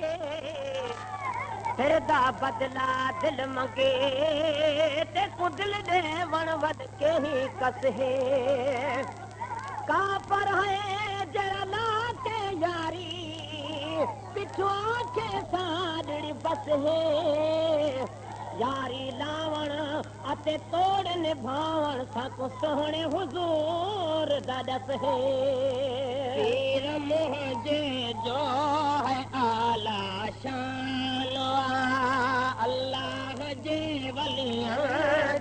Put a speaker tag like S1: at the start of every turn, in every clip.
S1: के फिरदा बदला दिल मंगे ते कुदिल दे वण वद के ही कस है का पर है जरा ला के यारी पिछो के साड़ी बस है यारी लावण अते तोड़ निभावण साको सोहणे हुजूर दा दस है पीर मुझे जो है आला शान अल्लाह जे वलियां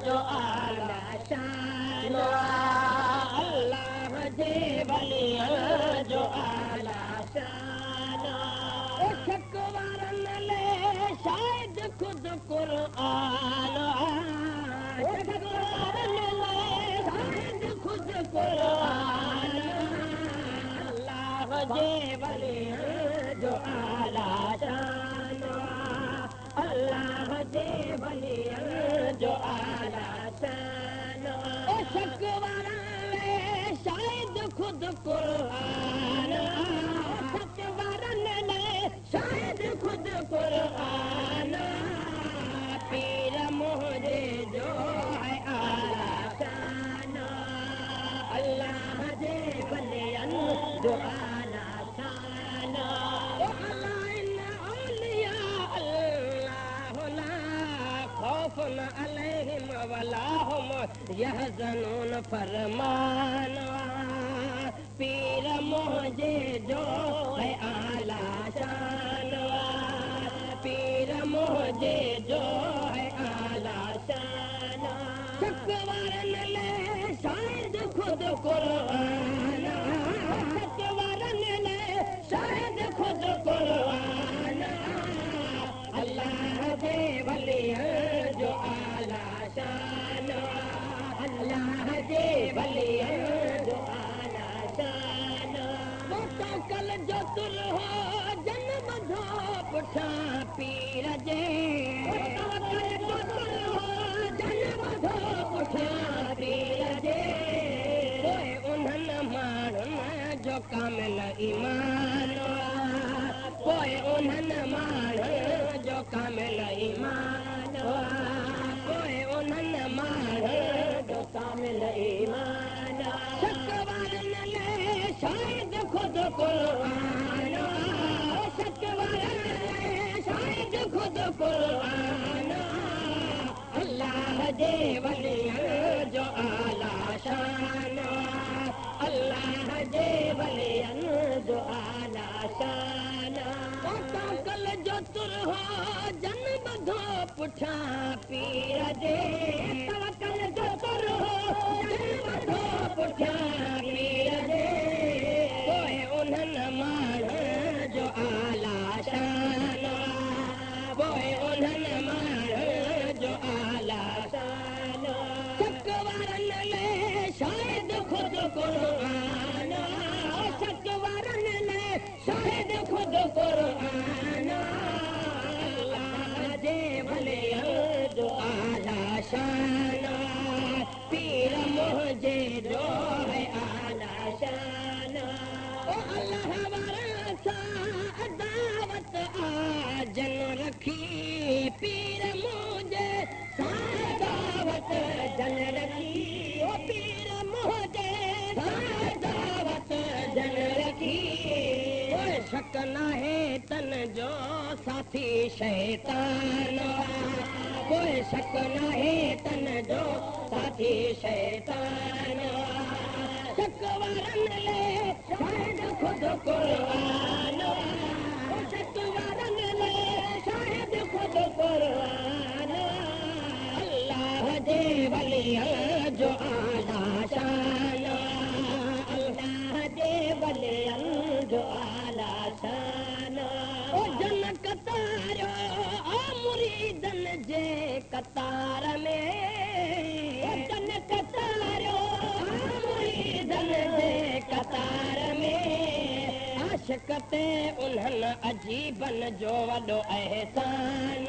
S1: जो आला शान अल्लाह जे वलियां जो आला शान शक वारन ले शायद खुद कुरान शक वारन ले शायद खुद कुरान अल्लाह जे वलियां जो आला शान अल्लाह जे वलियां जो आला शान शक वारन ले शायद खुद कुरान शक वारन ले शायद खुद कुरान पीर मुझे जो है आला शान अल्लाह जे वलियन जो आला शान अल्लाह इन औलिया अल्लाह ला खौफुन अलैहिम वला हुम यहज़नून फरमान पीर मुझे जो है आला शान पीर मुझे जो है आला शान शक वारन ले शायद खुद कुरान शक वारन ले शायद खुद कुरान अल्लाह जे वलियां जो आला शान अल्लाह जे वलियां जो आला शान वो तो कल जो तुर हो जन्म धो पुठा पीर जे जन्म धो पुठा पीर जे उन्हनि माण्हुनि जो कामिल ईमान पोइ उन्हनि माण्हुनि जो कामिल ईमान पोइ उन्हनि माण्हुनि जो कामिल ईमान शक वारन ले शायद खुद कुरान शक वारन ले शायद खुद कुरान अल्लाह जे वलियन जो आला शान अल्लाह जे वलियन जो आला शान कल जो तुर हो जन्म धो पुठा पीर जे कल जो तुर हो जन्म धो पुठा पीर जे पोइ उन्हनि माण्हुनि जो आला शान पोइ उन्हनि माण्हुनि जो आला शान शक वारन ले शायद खुद कुरान शक वारन ले शायद खुद कुरान अल्लाह जे वलियं जो आला शान पीर मुझे जो है आला शान अल्लाह वारा अदावत आजन रखी पीर मुझे सादावत जन रखी पीर मुझे सादावत जन रखी कोई शक नाहे तन जो साथी शैतान कोई शक नाहे तन जो साथी शैतान शक वारन ले शायद खुद कुरान शक वारन ले शायद खुद कुरान अल्लाह जे वलियं जो आला शान अल्लाह जे वलियं जो आला शान ओ जन कतारो मुरीदन जे कतार में जन कतारो मुरीदन जे कतार में आशिक ते उन्हनि अजीबन जो वॾो एहसान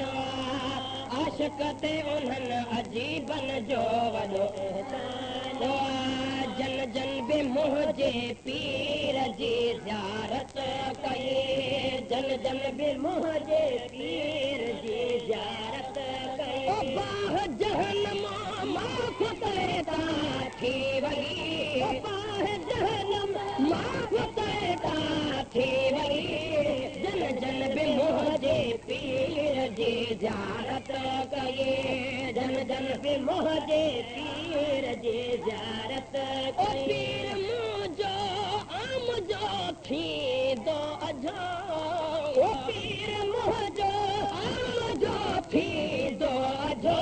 S1: आशिक ते उन्हनि अजीबन जो वॾो एहसान जन जन बि मुंहिंजे पीर जी ज़ियारत कई जन जन बि मुंहिंजे पीर जी ज़ियारत कई बाह जहनम माफ़ तैता थी वई बाह जहनम माफ़ तैता थी वई जन जन बि मुंहिंजे पीर जी ज़ियारत कई जन जन बि मुंहिंजे पीर जी ज़ियारत कई पीर मुंहिंजो आम जो थींदो अझो पीर मुंहिंजो आम जो थींदो अझो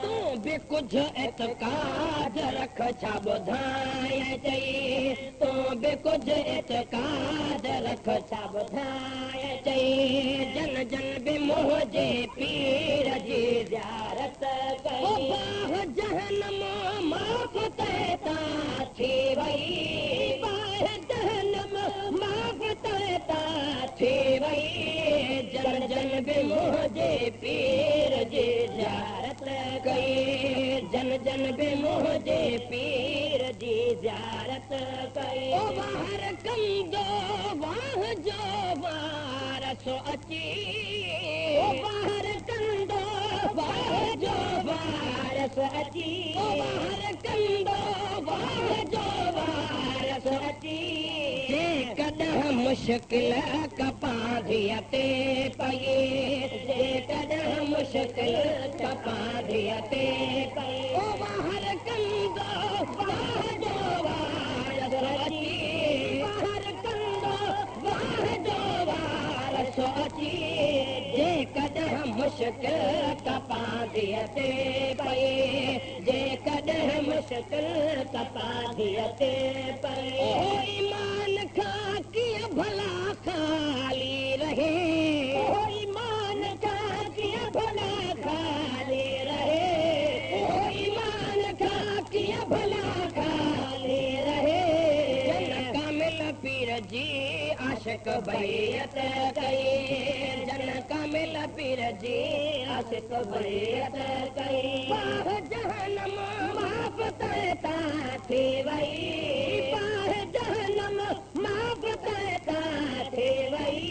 S1: तूं बि कुझु एतकाद रख छा ॿुधाए चई तूं बि कुझु एतकाद रख छा ॿुधाए चई जन जन बि मुंहिंजे पीर जी ज़ियारत कई बाह जहनम माफ़ तैता थी वई बाह जहनम माफ़ तैता थी वई जन जन बि मुंहिंजे पीर जी ज़ियारत कई जन जन बि मुंहिंजे पीर जी ज़ियारत कई वार कंदो वाह जो वारसो अची वार कंदो वाह जो वारस अची वार कंदो वाह जो वारस अची जेकॾहिं मुश्किल कपांधीअ ते पई जेकॾहिं मुश्किल कपांधीअ ते पई वार कंदो वाह जो वारस अची वार कंदो वाह जो वारस अची जेकॾहिं मुश्किल कपांधीअ ते पई जेकॾहिं मुश्किल कपांधीअ ते पई ईमान खां कीअं भला ख़ाली रहे ईमान खां कीअं भला ख़ाली रहे ईमान खां कीअं भला ख़ाली रहे जन कामिल पीर जी आशिक़ बैयत कई जन कामिल पीर जी आशिक़ बैयत कई बाह जहनम माफ़ तैता थी वई बाह जहनम माफ़ तैता थी वई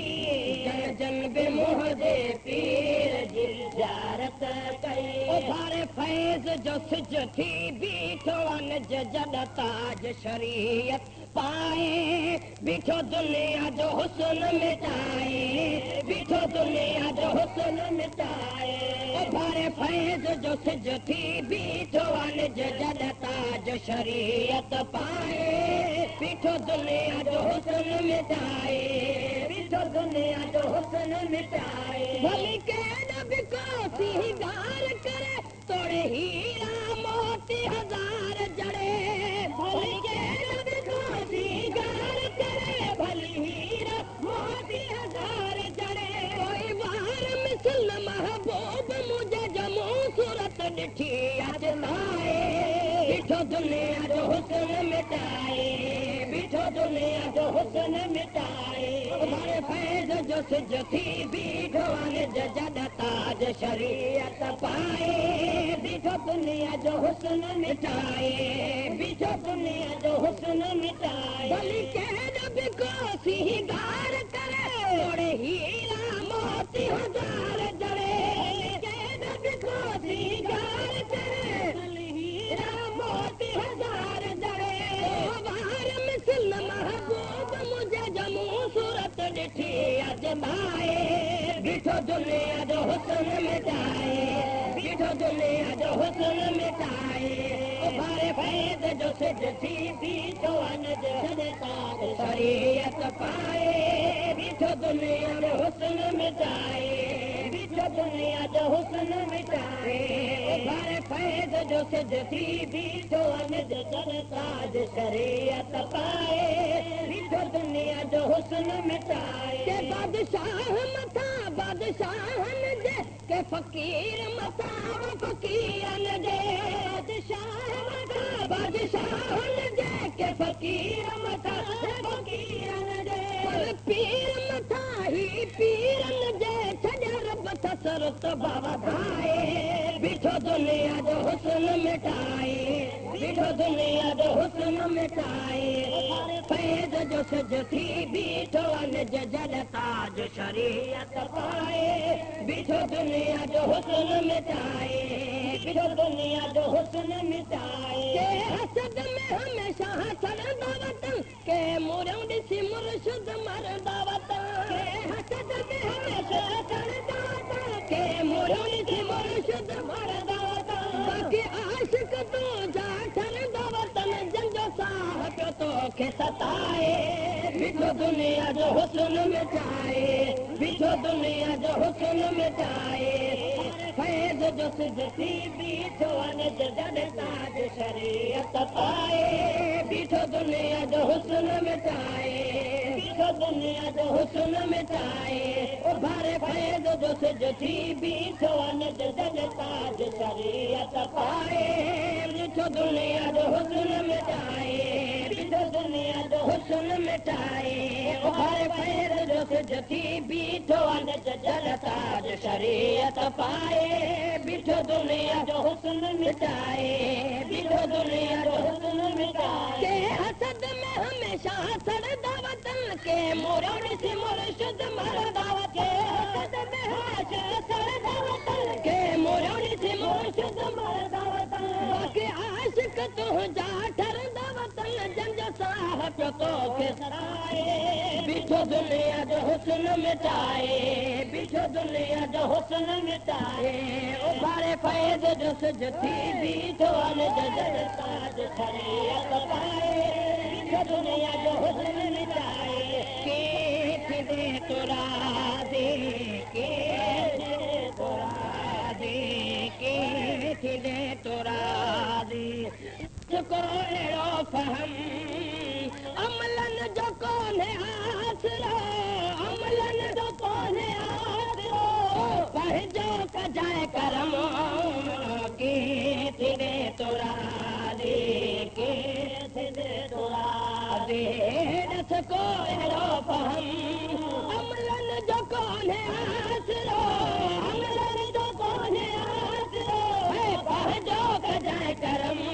S1: जन जन बि मुंहिंजे पीर जी ज़ियारत कई भारे फैज़ जो सिज थी बीठो निज जॾ ताज शरीयत पाए बीठो दुनिया जो हुस्न मिटाए बीठो दुनिया जो हुस्न मिटाए भारे फैज़ जो सिज थी बीठो निज जॾ ताज शरीयत पाए बीठो दुनिया जो हुस्न मिटाए बीठो दुनिया जो हुस्न मिटाए भली केॾ बि को सींगार करे तोड़े हीरा मोती हज़ार जड़े भली केॾ बि को सींगार करे भली हीरा मोती हज़ार जड़े कोई वार मिसल महबूब मुझे जमू सूरत ॾिठी अजमाए बीठो दुनिया जो हुस्न मिटाए बीठो दुनिया जो हुस्न मिटाए भारे फैज़ जो सिज थी बीठो निज जॾ ताज शरीयत पाए बीठो दुनिया जो हुस्न मिटाए बीठो दुनिया जो हुस्न मिटाए भली केॾ बि को सींगार करे तोड़े हीरा मोती हज़ार जड़े केॾ बि को सींगार करे भली हीरा मोती हज़ार जड़े वार मिसल महबूब मुझे जमू सूरत ॾिठी अजमाए बीठो दुनिया जो हुस्न मिटाए बीठो दुनिया जो हुस्न मिटाए भारे फैज़ जो सिज थी बीठो निज जॾ ताज शरीयत पाए बीठो दुनिया जो हुस्न मिटाए बीठो दुनिया जो हुस्न मिटाए भारे फैज़ जो सिज थी बीठो निज जॾ ताज शरीयत पाए बीठो दुनिया जो हुस्न मिटाए के बादशाह मथा बादशाहन जे के फ़कीर मथा फ़कीरन जे बादशाह मथा बादशाहन जे के फ़कीर मथा फ़कीरन जे पर पीर मथा ही पीरन जे छॾ रब ससुर तो बाबा भाई बिठो दुनिया जो हुस्न मिटाए बिठो दुनिया जो हुस्न मिटाए फैज जो सज थी बीठो अनज जलता जो शरीयत पाए बिठो दुनिया जो हुस्न मिटाए बिठो दुनिया जो हुस्न मिटाए के हसद में हमेशा हसरदा वतन के मुरम ॾिसी मुर्शिद मरदा वतन के हसद में हमेशा हसरदा वतन के मुरम ॾिसी मुर्शिद मरदा वतन बाक़ी आशिक तू जा ठरदा वतन जंजो साह पियो तोखे सताए बिठो दुनिया जो हुस्न मिटाए बिठो दुनिया जो हुस्न मिटाए फैज़ जो सिज थी बीठो अनज जलता जो शरीयत पाए बिठो दुनिया जो हुस्न मिटाए बिठो दुनिया जो हुस्न मिटाए ओ भारे फैज़ जो सिज थी बीठो अनज जलता जो शरीयत पाए बिठो दुनिया जो हुस्न मिटाए बिठो दुनिया जो हुस्न मिटाए ओ भारे फैज़ जो सिज थी बीठो अनज जलता जो शरीयत पाए बिठो दुनिया जो हुस्न मिटाए बिठो दुनिया जो हुस्न मिटाए के हसद में हमेशा सड़दा वतन के मोरौड़ से मुर्शिद मरदा के हसद में हमेशा सड़दा वतन के मोरौड़ से मुर्शिद मरदा वतन बाकी आशिक तुझा ठरदा वतन जंज साह पियो तोखे सताए बिठो दुनिया जो हुस्न मिटाए बिठो दुनिया जो हुस्न मिटाए ओ भारे फैज़ जो सिज थी बीठो अनज जलता जो शरीयत पाए बिठो दुनिया जो हुस्न मिटाए के फिदे तोरा दे के फिदे तोरा दे के फिदे तोरा दे को एड़ो फहम अमलन जो कोने आसरो अमलन जो कोने आसरो पहजो कजाए करम के थिदे तोरा दे के थिदे तोरा दे दस को एड़ो फहम अमलन जो कोने आसरो अमलन जो कोने आसरो पहजो कजाए करम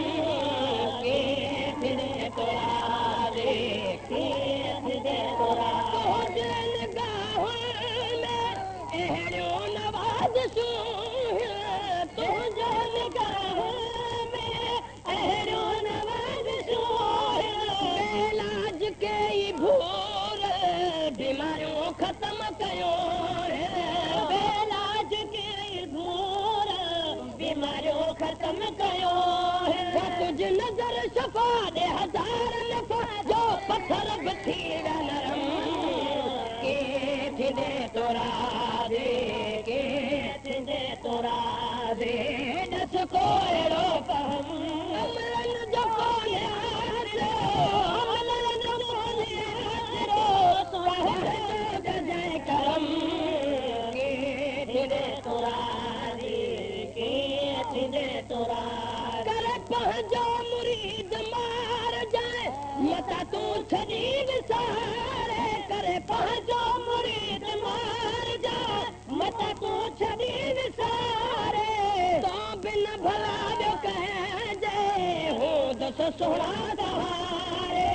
S1: बीमारियों खत्म कयो बेलाज के भूर बीमारियों खत्म कयो तुझ नजर शफा दे हजार नफा जो पत्थर बथी नरम के थिदे तोरा दे के थिदे तोरा दे दस को एड़ो पहम अमलन जो कोने आसरो अमलन जो कोने आसरो स्वाहर जय करम के थिदे तोरा दे के थिदे तोरा कर पहुंचो मुरीद मार जाए मता तू छड़ी विसारे करे पहुंचो मुरीद मार जाए मता तू छड़ी विसारे तो बिन भला जो कह जाए हो दस सोना दहारे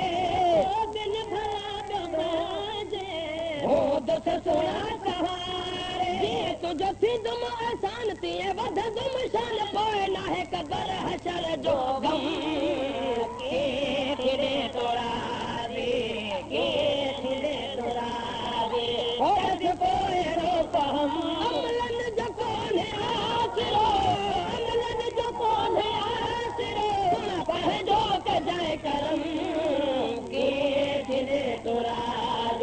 S1: बिन भला जो कह जाए हो दस सोना दहारे तुझो थी तुम आसान थी वध तुम शान पोए ना है कदर हशर जो गम के थिदे तोरा दे के थिदे तोरा दे हो दस पोएरो पहम अमलन जो कोने आसरो अमलन जो कोने आसरो पहजो कजाए करम के थिदे तोरा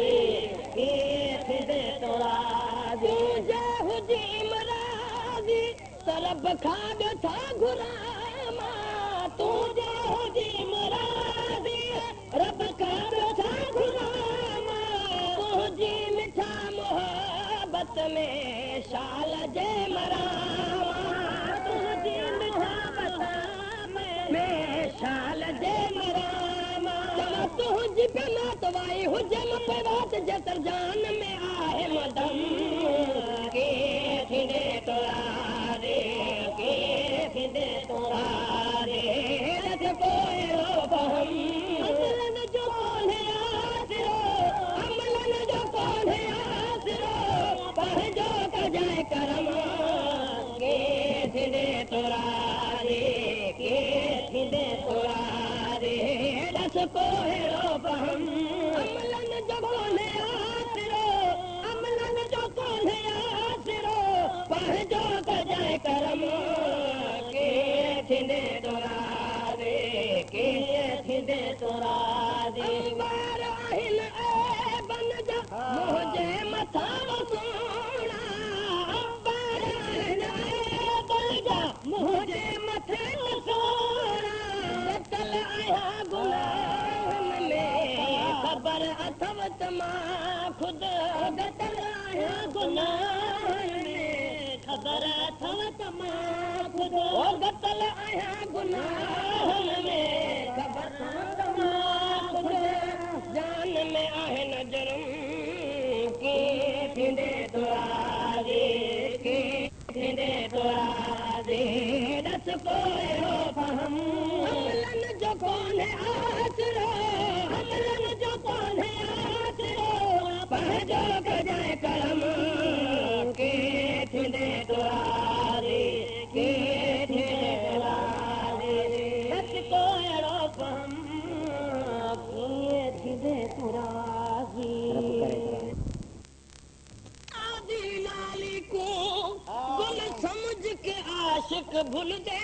S1: दे के थिदे तोरा दे हुजी मराजी सरब खाद था गुलामा तुझे हुजी मराजी रब खाद था गुलामा तुझी मिठा मोहब्बत में शाल जे मरामा तुझी मोहब्बत में शाल जे मरामा तुझी पे नातवाई हुजम पे बात जतर जान में आहे मदम के थिदे को हेड़ो बहम अमलन जो कोन्हे आसिरो अमलन जो कोन्हे आसिरो पंहिंजो कजाए करम के थींदे तोरादे के थींदे तोरादे बार आहिनि ए बन जा मुंहिंजे मथां सोना बार आहिनि ए बन जा मुंहिंजे मथे सोना कल आया गुनाहनि में ख़बर अथव त मां ख़ुदि गतल आया गुनाहनि में ख़बर अथव त मां ख़ुदि गतल आया गुनाहनि में ख़बर अथव त मां ख़ुदि जान में आहिनि जुर्म कीअं थींदे तोरादे कीअं थींदे तोरादे रस कोयो फहम अमलन जो कोन्हे आसिरो अमलन जो कोन्हे आसिरो पंहिंजो कजाए करम के थींदे तोरादे के थींदे तोरादे रस कोयो फहम कीअं थींदे तोरादे आदि लाली को गुल समझ के आशिक भूल दे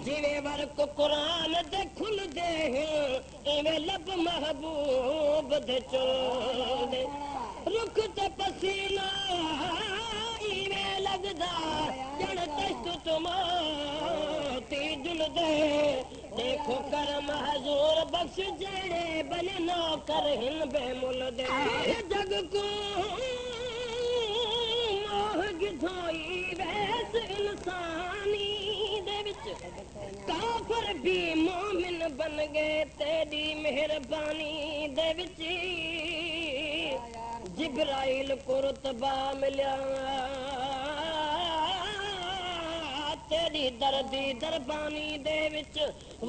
S1: जिवे वर्क कुरान दे खुल दे इवे लब महबूब दे चोल दे रुख ते पसीना इवे लगदा जण तस्त तुमा ती जुल दे देखो करम हजूर बख्श जेड़े बने नौकर हिन बेमुल दे जग को मोह गिधोई वैस इंसानी दे विच काफर भी मोमिन बन गए तेरी मेहरबानी दे विच जिब्राइल को रुतबा मिलिया तेरी दर्दी दरबानी दे विच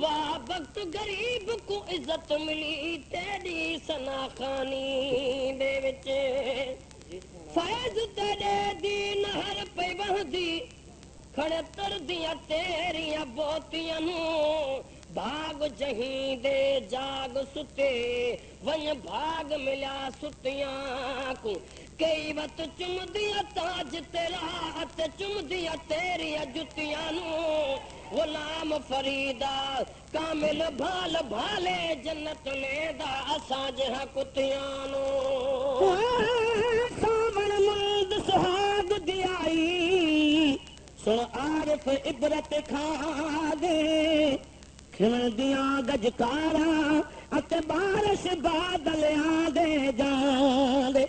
S1: वाह वक्त गरीब को इज्जत मिली तेरी सना खानी दे विच फैज तेरे दी नहर पे बहदी खड़े तर दिया तेरिया बोतियां भाग जहीं दे जाग सुते वन भाग मिला सुतियां को कई वत चुम दिया ताज तेरा अत चुम दिया तेरिया जुतियां गुलाम फरीदा कामिल भाल भाले जन्नत लेदा असांज कुतियां सावण मुंद सुहाग दियाई सुन आरिफ इबरत खा दे खिण दिया गजकारा अते बारिश बादल आदे जांदे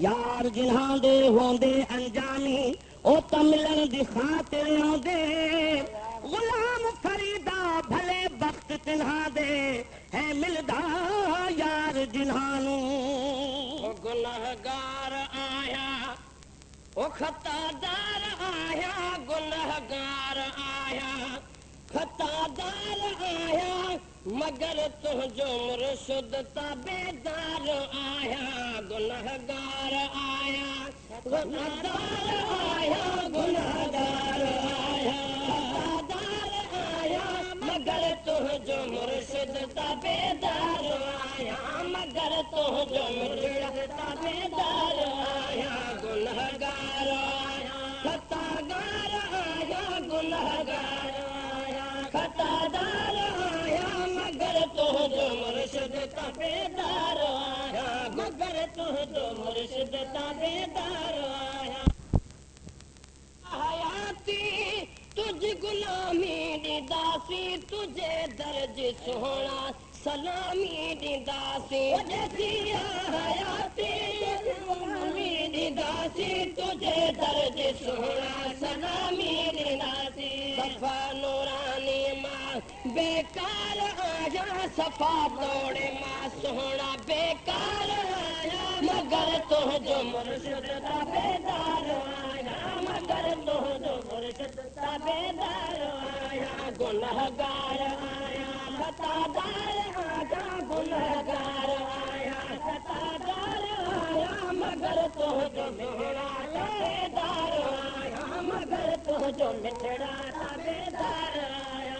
S1: यार जिन्हां दे होंदे अनजानी ओ त मिलन दी खातिर आंदे गुलाम फरीदा भले वक्त तिन्हां दे है मिलदा यार जिन्हां नू गुनहगार आया ओ खतादार आया गुनहगार आया खतादार आया मगर तुझो मुर्शिद ताबेदार आया गुनहगार आया खतादार आया गुनहगार आया खतादार आया मगर तुझो मुर्शिद ताबेदार आया मगर तुझो मुर्शिद ताबेदार आया गुनहगार आया खतादार आया गुनहगार खतादार आया मगर तुझो मुर्शिद ताबेदार आया मगर तुझो मुर्शिद ताबेदार आया हयाती तुझ गुलामी दी दासी तुझे दर्ज सोना सलामी दी दासी हयाती गुलामी दी दासी तुझे दर्ज सोना सलामी दी दासी सफा नूरानी मां बेकार आया सफा तोड़े मां सोना बेकार आया मगर तुझो मुर्शिद ताबेदार आया मगर तुझो मुर्शिद ताबेदार आया गुनहगार आया खतादार आया गुनहगार आया खतादार आया मगर तुझो मिठड़ा ताबेदार आया मगर तुझो मिठड़ा ताबेदार आया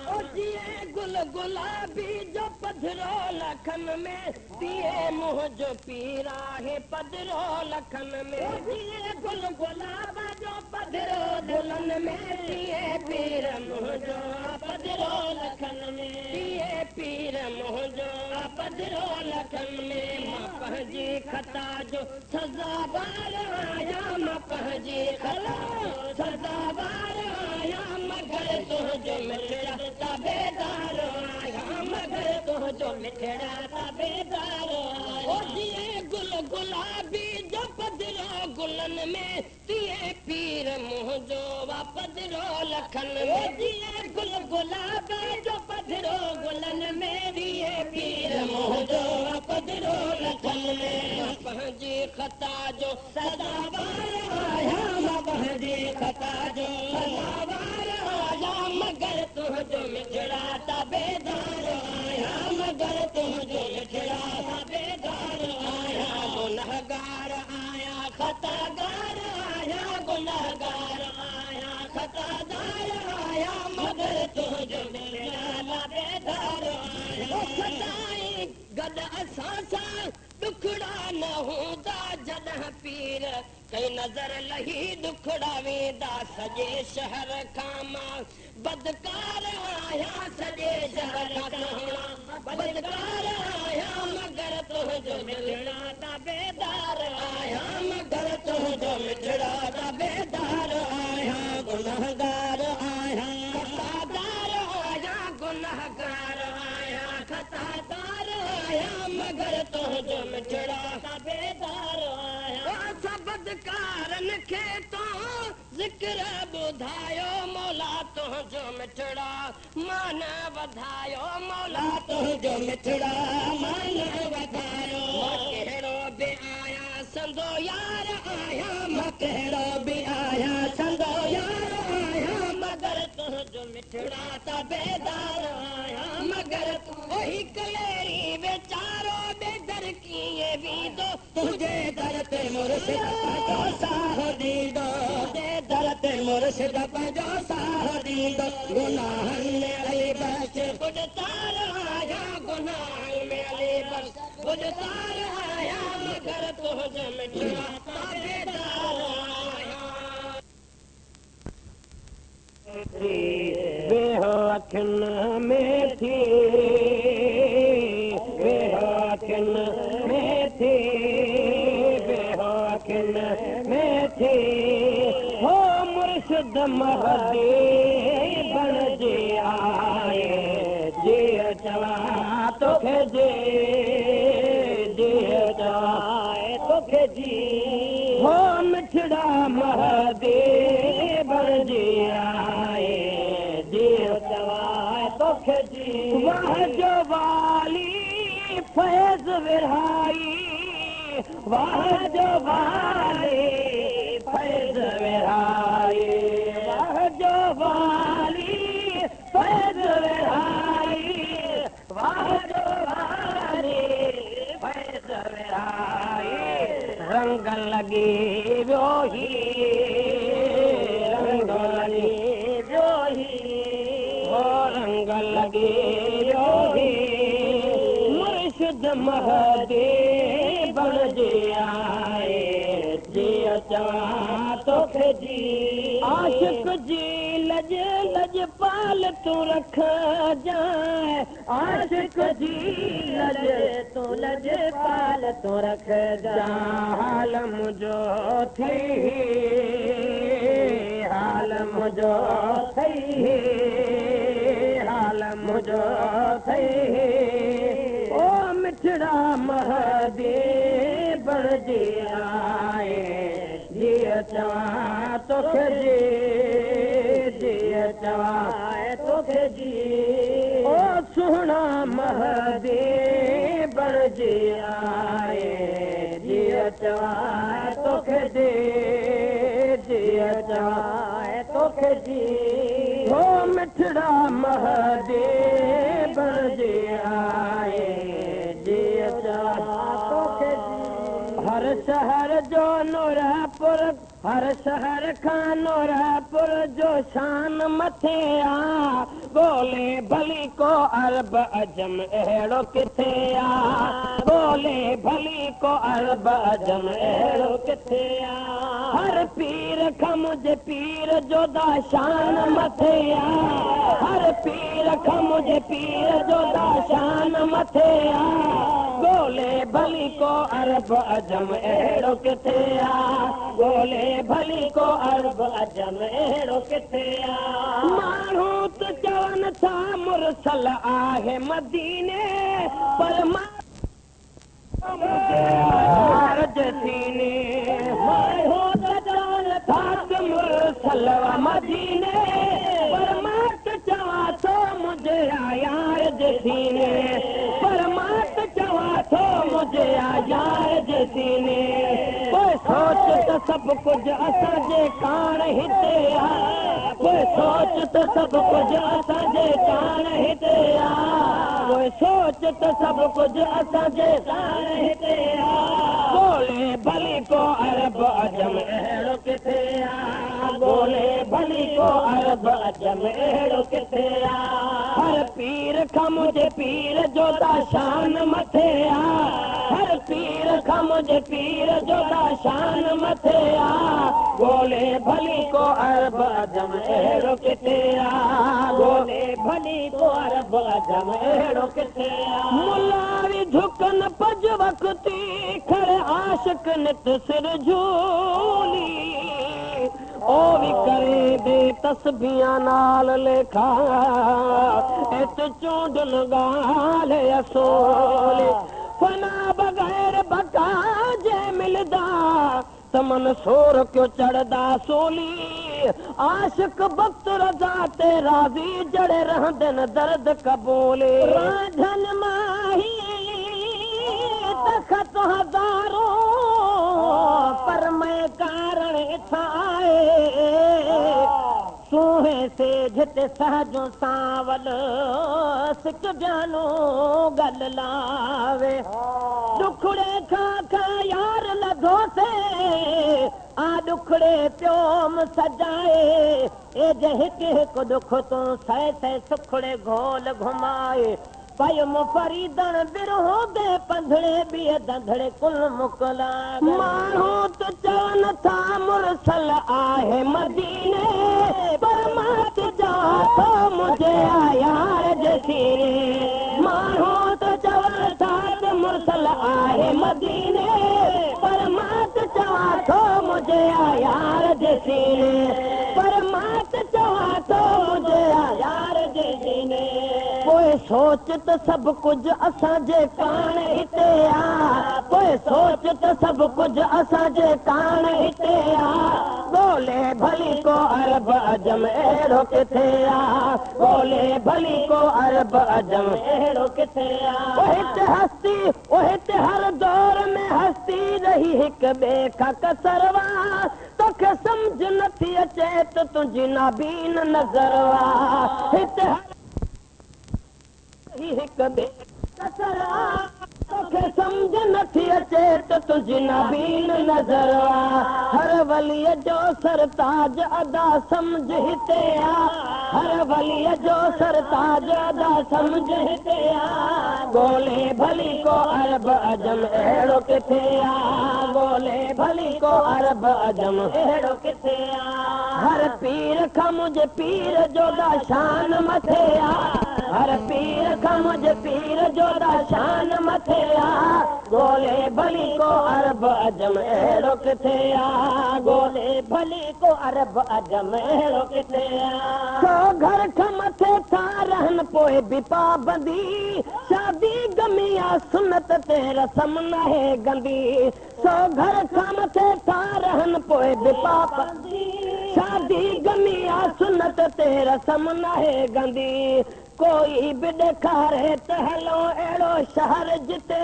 S1: गुल गुलाबी जो पधरो लखन में दिए मुँह जो पीरा है पधरो लखन में दिए गुल गुलाबा जो पधरो दुल्हन में दिए पीर मुँह जो पधरो लखन में दिए पीर मुँह जो पधरो लखन में मां पंहिंजी खता जो सज़ाबार आया मां पंहिंजी खता सज़ाबार आया मगर तुंहिंजो मिठड़ा ताबेदार आया मगर तुंहिंजो मिठड़ा ताबेदार आया दिए गुल गुलाबी जो पधरो गुलन में दिए पीर मुँह जो पधरो लखन में दिए गुल गुलाबी जो पधरो गुलन में दिए पीर मुँह जो पधरो लखन में पंहिंजी खता जो सदाबार आया मां पंहिंजी खता जो सदाबार आया मगर तुंहिंजो मिठड़ा ताबेदार आया मगर तुंहिंजो मिठड़ा ताबेदार आया गुनहगार आया खतागार आया गुनहगार आया खतादार आया मगर तुंहिंजो मिठड़ा ताबेदार आया सदाई गॾ असां सां दुखड़ा न हूंदा जॾहिं पीर कई नज़र लही दुखड़ा वेंदा सॼे शहर खां मां बदकार आया सॼे शहर खां बदकार आया मगर तुंहिंजो मिठड़ा ताबेदार आया मगर तुंहिंजो मिठड़ा ताबेदार आया गुनहगार आया खतादार आया गुनहगार आया खतादार आया मगर तुंहिंजो मिठड़ा ताबेदार आया सबदकारन खे तो ज़िक्र ॿुधायो मौला तुंहिंजो मिठड़ा मान वधायो मौला तुंहिंजो मिठड़ा मान वधायो कहिड़ो बि आया संदो यार आया मां कहिड़ो बि आया संदो यार आया मगर तुंहिंजो मिठड़ा ताबेदार आया मगर ओही कलेरी वीचारो बेदर कीअं वेंदो तुंहिंजे दर ते मुर्शिद पंहिंजो साह ॾींदो तुंहिंजे दर ते मुर्शिद पंहिंजो साह ॾींदो गुनाहनि में अली बख्श गुज़तार आया गुनाहनि में अली बख्श गुज़तार आया मगर तुंहिंजो मिठड़ा ताबेदार आया वेहो अखियुनि में थी वेहो अखियुनि में थी वेहो अखियुनि में थी हो मुर्शिद महदी बणिजी आए जीअं चवां तोखे जीअं चवां तोखे जी हो मिठड़ा महदी बणिजी आए जीअं चवां तोखे जी वाह जो वाली फैज़ विरहाई वाह जो वाली फैज़ विरहाई वाह जो वाली फैज़ विरहाई वाह जो वाली फैज़ विरहाई रंग लॻी वियो ही रंग लॻी वियो ही हो रंग लॻी वियो ही मुर्शिद महदी बणिजी आए जीअं चवां तोखे जी आशिक़ जी लज लजपाल तूं रखजांइ आशिक़ जी लज तूं लजपाल तूं रखजांइ हाल मुंहिंजो थी हाल मुंहिंजो थई हाल मुंहिंजो थई ओ मिठड़ा महदी बणिजी आए जीअं चवां तोखे जीअं चवां तोखे जी ओ सुहिणा महदी बणिजी आए जीअं चवां तोखे जीअं चवां तोखे जी हो मिठड़ा महदी बणिजी आए जीअं चवां तोखे जी हर शहर जो नूरपुर हर शहर खां नूरपुर जो शान मथे आ ॻोल्हे भली को अरब अजम अहिड़ो किथे आ, ॻोल्हे भली को अरब अजम अहिड़ो किथे आ। हर पीर खां मुंहिंजे पीर जो दाशान मथे आ, हर पीर खां मुंहिंजे पीर जो दाशान मथे आ। ॻोल्हे भली को अरब अजम अहिड़ो किथे आ, ॻोल्हे भली को अरब अजम अहिड़ो किथे आ। माण्हू त चवनि था मुरसल आहे मदीने, पर माण्हू त चवनि था मुरसल मदीने, पर मां त चवां थो मुंहिंजे यार जे सीने, पर मां त चवां थो मुंहिंजे यार जे सीने। कोई सोच त सभु कुझु असांजे कान हिते आ, कोई सोच त सभु कुझु असांजे कान हिते आ, कोई सोच त सभु कुझु असांजे कान हिते आ। ॻोल्हे भली को अरब अजम अहिड़ो किथे आ, ॻोल्हे भली को अरब अजम अहिड़ो किथे आ। हर पीर खां मुंहिंजे पीर जो दाशान मथे आ, हर पीर खां मुंहिंजे पीर जो दाशान मथे आ। ॻोल्हे भली को अरब अजम अहिड़ो किथे आ, ॻोल्हे भली को अरब अजम अहिड़ो किथे आ। मुलावी झुकन पज वक़्ती खड़े आशिक नित सिर झूली, ओ भी करे दे तस्बीहां नाल लेखा एत चूंडन गाल असोले। फना बगैर बका जे मिलदा तमन सोर क्यों चढ़दा सोली, आशिक वक्त रजा ते राज़ी जड़े रहंदन दर्द कबूले। रांझन माही तखत हज़ारों पर मैं कारण इथा आए, सोहे से झिते सहजो सावल सिक जानो गल लावे। दुखड़े खा यार लधो से आ दुखड़े प्योम सजाए, ए जे हिक हिक दुख तूं सह सह सुखड़े घोल घुमाए। पयम फरीदण बिरहो दे पंधड़े बिह दंधड़े कुल मुकला। माण्हू त चवनि था मुरसल आहे मदीने, पर मां त चवां थो मुंहिंजे यार जे सीने। माण्हू त चवनि था मुरसल आहे मदीने, पर मां त चवां थो मुंहिंजे यार जे सीने, पर मां त चवां थो मुंहिंजे यार जे सीने। कोई सोच त सभु कुझु असांजे कान हिते आ, कोई सोच त सभु कुझु असांजे कान हिते आ। ॻोल्हे भली को अरब अजम अहिड़ो किथे आ, ॻोल्हे भली को अरब अजम अहिड़ो किथे आ। हिते हस्ती हिते हर दौर में हस्ती रही हिक ॿिए खां कसरवा, तोखे सम्झ नथी अचे त तुंहिंजी नाबीन नज़रवा। हिते हिक ॿिए कसरवा, तोखे सम्झ नथी अचे त तुंहिंजी नाबीन नज़रवा। हर वलीअ जो सरताज अदा सम्झ हिते आ, हर वलीअ जो सरताज अदा सम्झ हिते आ। ॻोल्हे भली को अरब अजम अहिड़ो किथे आ, ॻोल्हे भली को अरब अजम अहिड़ो किथे आ। हर पीर खां मुंहिंजे पीर जो दाशान मथे आ, हर पीर खां मुंहिंजे पीर जो दाशान मथे आ। ॻोल्हे भली को अरब अजम अहिड़ो किथे आ, ॻोल्हे भली को अरब अजम अहिड़ो किथे आ। सो घर खां मथे था रहनि पोइ बि पाबंदी, शादी गमी आ सुनत ते रसम नाहे गंदी। सो घर खां मथे था रहनि पोइ बि पाबंदी, शादी गमी आ सुनत ते रसम नाहे गंदी। कोई बि ॾेखारे त हलो अहिड़ो शहर जिते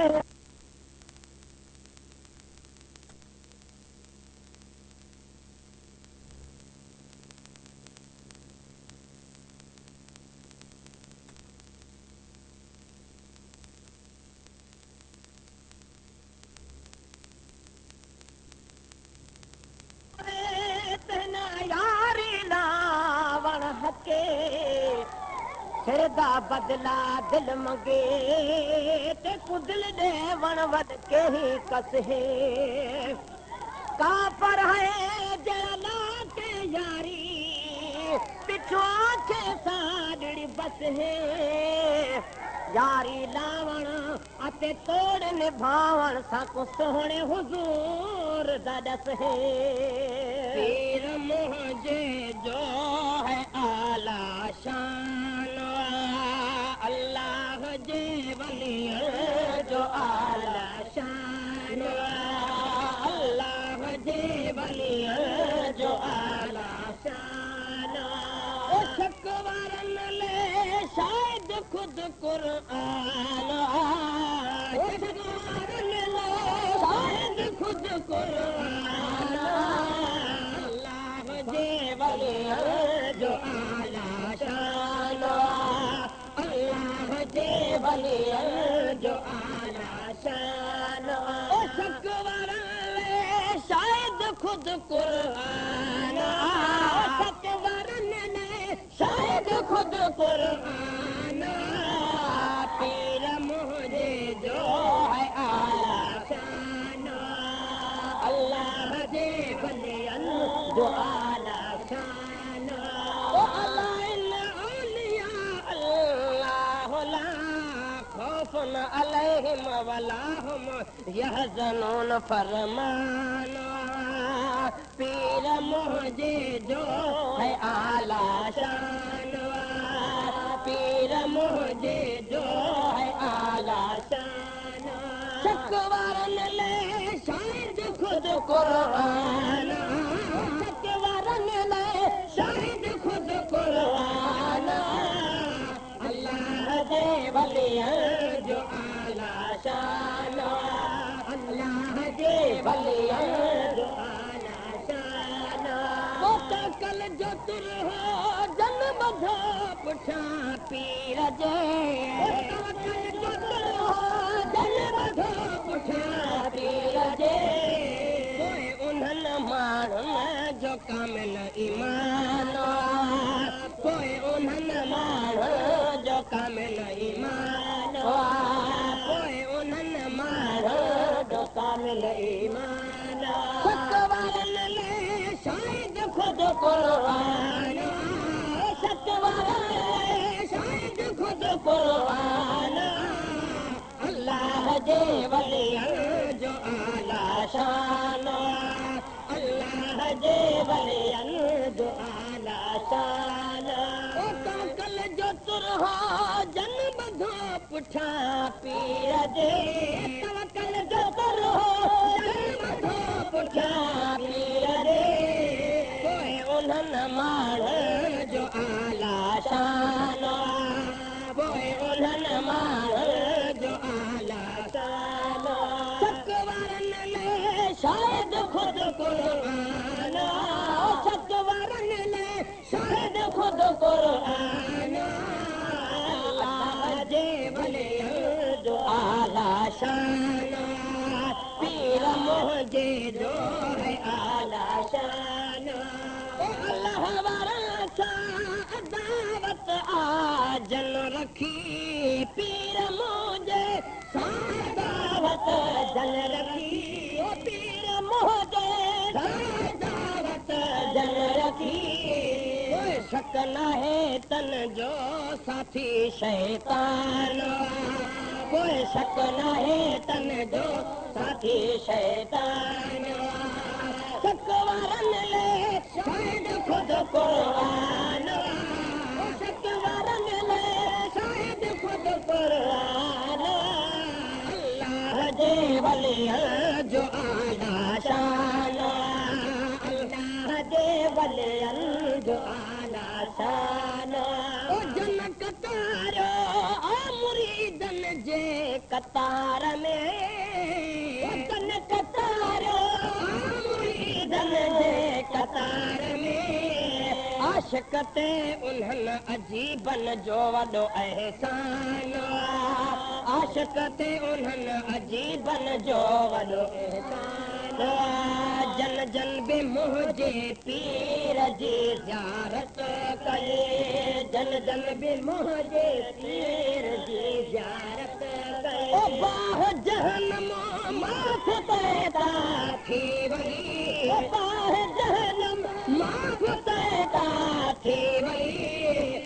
S1: यारी लावण हके फिरदा बदला दिल मंगे ते कुदल दे वण वद के ही कस है कापर है जला के यारी पिछो के साड़ी बस है यारी लावण अते तोड़ निभावण साको सोहणे हुजूर दा दस है पीर मुझे जो है आला शान अल्लाह जे वली जो आला शान अल्लाह जे वली जो आला शान ओ शकवारन ले शायद खुद कुरान शकवारन ले शायद खुद कुरान अल्लाह जे वली जो आला शान अल्लाह जे वली जो आला शान ओ शकवारन ले शायद खुद कुरान शकवारन ले शायद खुद कुरान पीर मुझे जो है आला शान अल्लाह जे वली जो आला शान ओ अल्लाह औलिया अल्लाह ला खौफुन अलैहिम वला हुम यहज़नून फरमान पीर मुझे जो है आला शान पीर मुझे जो है आला शान शकवारन ले शायद खुद कुरान शकवारन ले शायद खुद कुरान अल्लाह जे वली जो आला शान अल्लाह जे वली जो आला शान वो कल जो तुर हो जन्म धो पुठा पीर जे कल जो तुर हो जन्म धो पुठा पीर जे कोई उन्हनि माण्हुनि जो कामिल ईमान कोई उन्हनि माण्हुनि जो कामिल ईमान कोई उन्हनि माण्हुनि जो कामिल ईमान शकवारन ले शायद खुद कुरान शकवारन ले शायद खुद कुरान अल्लाह जे वली जो आला शान अल्लाह जे वली जो आला शान ओ कल जो तुर हो जन्म धो पुठा पीर जे कल जो तुर हो जन्म धो पुठा पीर जे कोई उन्हनि माण्हुनि जो आला शान कोई उन्हनि माण्हुनि जो आला शान शकवारन ले शायद खुद कुरान शकवारन ले शायद खुद कुरान अल्लाह जे वली जो आला शान पीर मुझे जो है आला शान अल्लाह वारा सा दावत आजन रखी पीर मुझे दावत जन रखी पीर मुझे दावत जन रखी कोई शक न है तन जो साथी शैतान कोई शक न है तन जो साथी शैतान शकवारन ले शायद खुद कुरान शकवारन ले शायद खुद कुरान अल्लाह जे वली जो आला शान अल्लाह जे वली जो आला शान ओ जन कतारो मुरीदन जे कतार में जन कतारो मुरीदन जे कतार में आशिक ते उन्हनि अजीबन जो वॾो एहसान आशिक ते उन्हनि अजीबन जो वॾो एहसान जन जन बि मुंहिंजे पीर जी ज़ियारत कई जन जन बि मुंहिंजे पीर जी ज़ियारत कई बाह जहनम माफ़ पैदा थी वई बाह जहनम माफ़ पैदा थी वई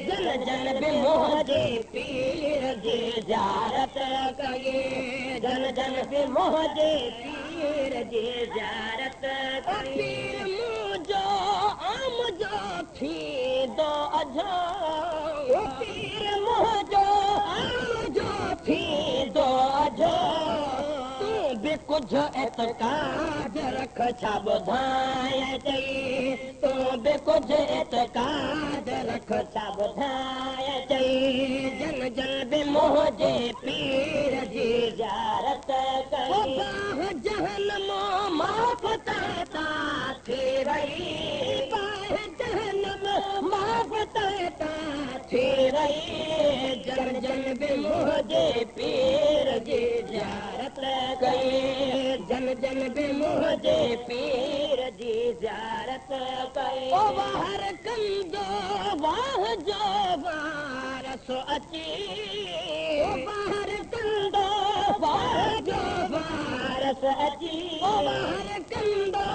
S1: जन जन बि मुंहिंजे पीर जी ज़ियारत कई जन जन बि मुंहिंजे पीर जी ज़ियारत पीर मुंहिंजो आम जो थींदो अझो पीर मुंहिंजो आम जो थींदो अझो तूं बि कुझु एतकाद रख छा ॿुधाए चई तूं बि कुझु एतकाद रख छा ॿुधाए चई जन जन बि मुंहिंजे पीर जी ज़ियारत कई बाह जहनम माफ़ पैदा थी वई बाह जहनम माफ़ पैदा थी वई जन जन बि मुंहिंजे पीर जी ज़ियारत कई जन जन बि मुंहिंजे पीर जी ज़ियारत कई वार कंदो वाह जो वारसो अची वार कंदो वाह जो वारस अची वार कंदो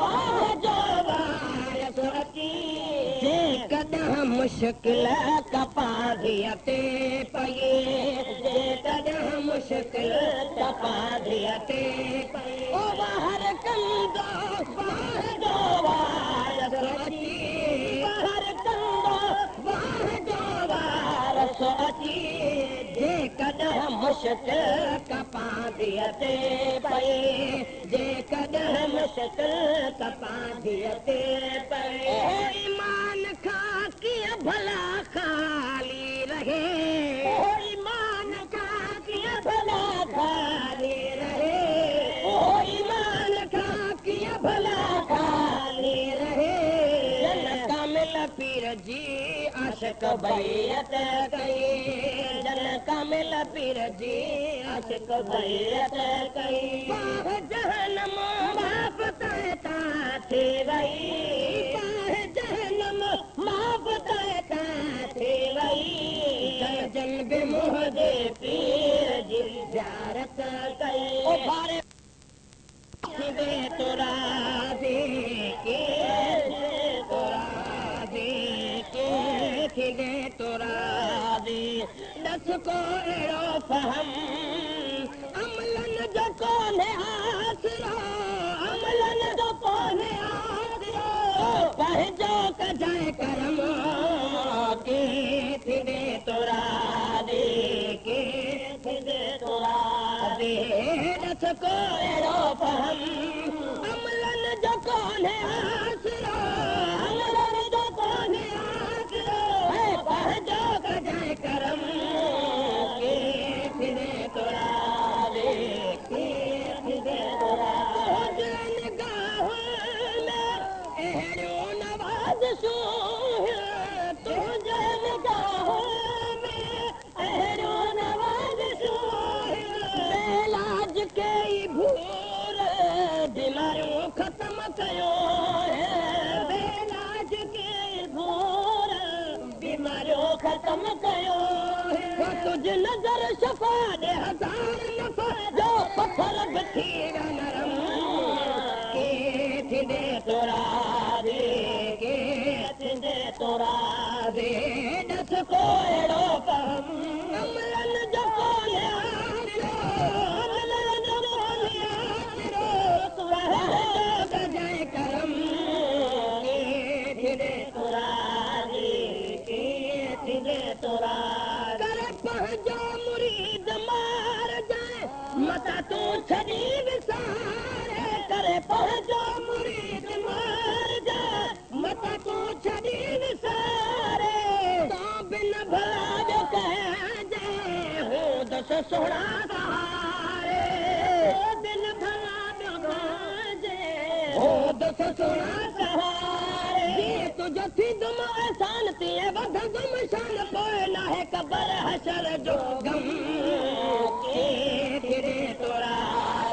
S1: वाह जो वारस अची जेकॾहिं मुश्किल कपाधीअ ते पई जेकॾहिं मुश्किल कपाधीअ ते पई वार कंदो वाह जो वारस अची वार कंदो वाह जो वारस अची जेकॾहिं मुश्किल कपाधीअ ते पई जेकॾहिं मुश्किल कपाधीअ ते पई ईमान खां कीअं भला ख़ाली रहे ईमान खां कीअं भला ख़ाली रहे ईमान खां कीअं भला ख़ाली रहे जन कामिल पीर जी आशिक़ बैयत कई जन कामिल पीर जी आशिक़ बैयत कई बाह जहनम माफ़ पैदा थी वई बाह जहनम माफ़ पैदा थी वई जन जन बि मुंहिंजे पीर जी ज़ियारत कई थींदे तोरा दे के तोरा दे के थींदे तोरा दे ॾस को अहिड़ो फहम अमलन जो कोन्हे आसरो अमलन जो कोन्हे आसरो पंहिंजो कजाए करम के थींदे तोरा दे के थींदे तोरा दे ॾस को अहिड़ो फहम अमलन जो कोन्हे आसरो अमलन जो कोन्हे आसरो पंहिंजो कजाए करम के थींदे तोरा दे के थींदे तोरा तुंहिंजे निगाहुनि में अहिड़ियूं नवाज़िशूं तुंहिंजे निगाहुनि में अहिड़ियूं नवाज़िशूं बेलाज कई भूर बीमारियूं ख़तम कयो बेलाज कई भूर बीमारियूं ख़तम कयो तुझ नज़र शफ़ा ॾे हज़ार नफ़ा जो पथर बि थी विया नरम के थींदे तोरा दे के थींदे तोरा दे ॾस को अहिड़ो कम अमलन जो कोन्हे आसरो अमलन जो कोन्हे आसरो पंहिंजो कजाए करम के थींदे तोरा दे के थींदे तोरा कर पंहिंजो मुरीद मार जाए मता तूं छॾी विसारे करे पंहिंजो मुरीद मार जाए मता तूं छॾी विसारे तो बिन भला जो कहिजे हू दस सोढ़ा सहारे बिन भला जो कहिजे हू दस सोढ़ा सहारे तुझो थींदुम एहसान तीअं वधंदुम शान पोइ नाहे क़बर हशर जो गम के थींदे तोरा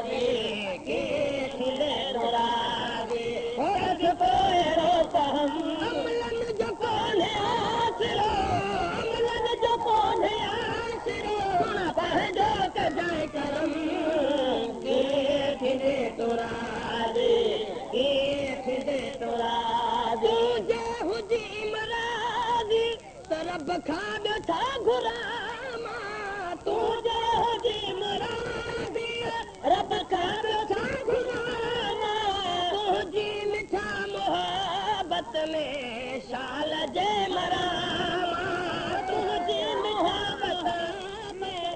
S1: दे के थींदे खा ॾिठा घुरामा तुझे जी मुरादी रब खा ॾिठा घुरामा तुझी मिठा मोहब्बत में शाल जे मरामा तुझी मोहब्बत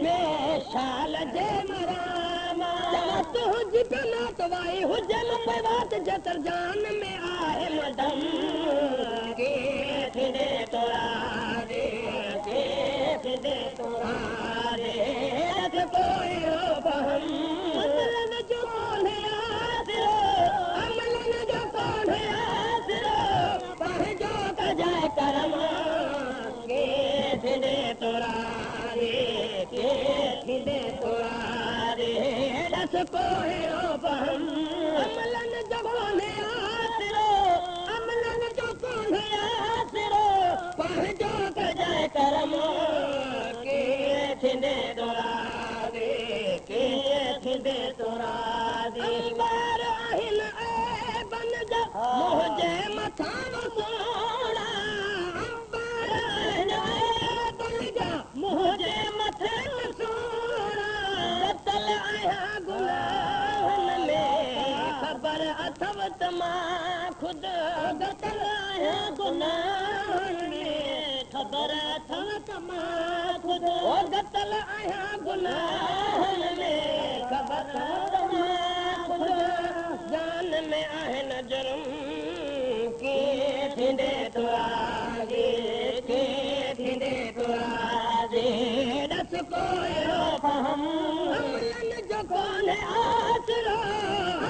S1: में शाल जे मरामा तुझी बिनात वाई हुजन पे बात जतर जान में आहे मदम के फिरे तोरा रे के फिरे तोरा रे रख कोई बहम अमलन जो कौन है आसिरो अमलन जो कौन है आसिरो पह जो जाए करम के फिरे तोरा रे के फिरे तोरा रे रख कोई बहम अमलन जो कौन है आसिरो अमलन जो कौन है आसिरो पह जो जाए करम के थिंदे तोरा रे के थिंदे तोरा रे अंबार आहिन ए बन जा मुझे मथा सोड़ा अंबार आहिन ए बन जा मुझे मथे सोड़ा कतल आया गुनाहन में खबर अथव तमा खुद कतल आया गुनाहन में खबर अथव तमा खुद ओ कतल आया गुनाहन में खबर तमा खुद जान में आहिन जुर्म के थींदे तोरा रे के थींदे तोरा रे रस कोयो फहम अमलन जो कौन है आसिरो